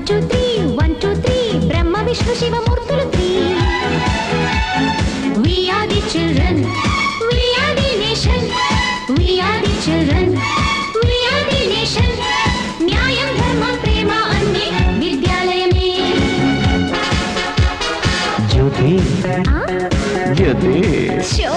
2 3 1 2 3 Brahma Vishnu శివమూర్తులు 3 we are the children we are the nation we are the children we are the nation న్యాయం ధర్మం ప్రేమ అన్ని విద్యాలయమే జ్యోతి జ్యోతి show